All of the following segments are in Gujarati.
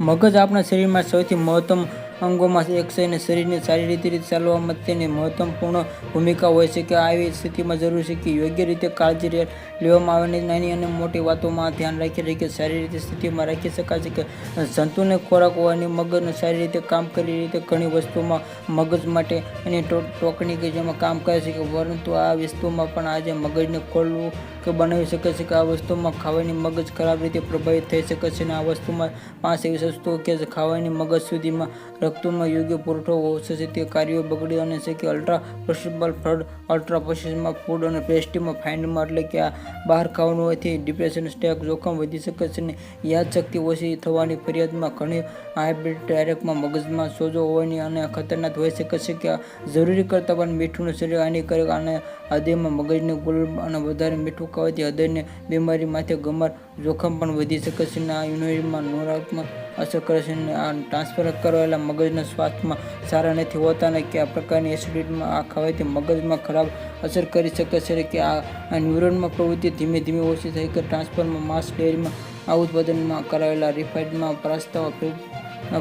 મગજ આપણા શરીરમાં સૌથી મહત્તમ અંગોમાં એક છે અને શરીરને સારી રીતે ચાલવામાં તેની મહત્વપૂર્ણ ભૂમિકા હોય છે. કે આવી સ્થિતિમાં જરૂરી છે કે યોગ્ય રીતે કાળજી લેવામાં આવે. નાની અને મોટી વાતોમાં ધ્યાન રાખી સારી રીતે સ્થિતિમાં રાખી શકાય છે. કે સંતુલિત ખોરાક હોવાથી મગજ સારી રીતે કામ કરી રીતે ઘણી વસ્તુઓમાં મગજ માટે એની ટોકણી કે જેમાં કામ કરે છે. પરંતુ આ વસ્તુમાં પણ આજે મગજને ખોલવું કે બનાવી શકે છે. કે આ વસ્તુમાં ખાવાની મગજ ખરાબ રીતે પ્રભાવિત થઈ શકે છે. અને આ વસ્તુમાં 5 એવી વસ્તુઓ કે ખાવાની મગજ સુધીમાં રક્તનો યોગ્ય પુરવઠો ઓછો છે તે કાર્યો બગડે અને છે. કે ultra processed food, ultra processed food અને પેસ્ટ્રીમાં ફાઇનમાં એટલે કે આ બહાર ખાવાનું હોવાથી ડિપ્રેશન, સ્ટ્રેસ જોખમ વધી શકે છે. અને યાદશક્તિ ઓછી થવાની ફરિયાદમાં ઘણી હાઇબ્રિડ ડાયરેક્ટમાં મગજમાં સોજો હોવાની અને ખતરનાક હોઈ શકે છે. કે જરૂરી કરતાં પણ મીઠું શરીર હાનિકારક અને હૃદયમાં મગજને ગુલાબ અને વધારે મીઠું ખાવાથી હૃદયની બીમારી માથે ગંભીર જોખમ પણ વધી શકે છે. અને આ યુરિનમાં નકારાત્મક અસર કરે છે. અને આ ટ્રાન્સફર કરાયેલા મગજના સ્વાસ્થ્યમાં સારા નથી હોતા. અને કે આ પ્રકારની એસિડિટીમાં આ ખાવાથી મગજમાં ખરાબ અસર કરી શકે છે. કે આ ન્યુરોનમાં પ્રવૃત્તિ ધીમે ધીમે ઓછી થાય. કે ટ્રાન્સફરમાં માંસ ડેરીમાં આ ઉત્પાદનમાં કરાયેલા રિફાઇન્ડમાં પાસ્તા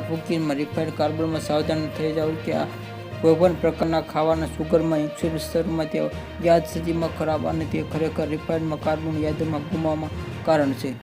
ફૂકીમાં રિફાઇન્ડ કાર્બનમાં સાવધાન થઈ જાવ. કે આ કોઈપણ પ્રકારના ખાવાના સુગરમાં ઇન્સ્યુલિન સ્તરમાં તે યાદશક્તિમાં ખરાબ અને તે ખરેખર રિફાઇન્ડ કાર્બન યાદમાં ગુમાવવામાં કારણ છે.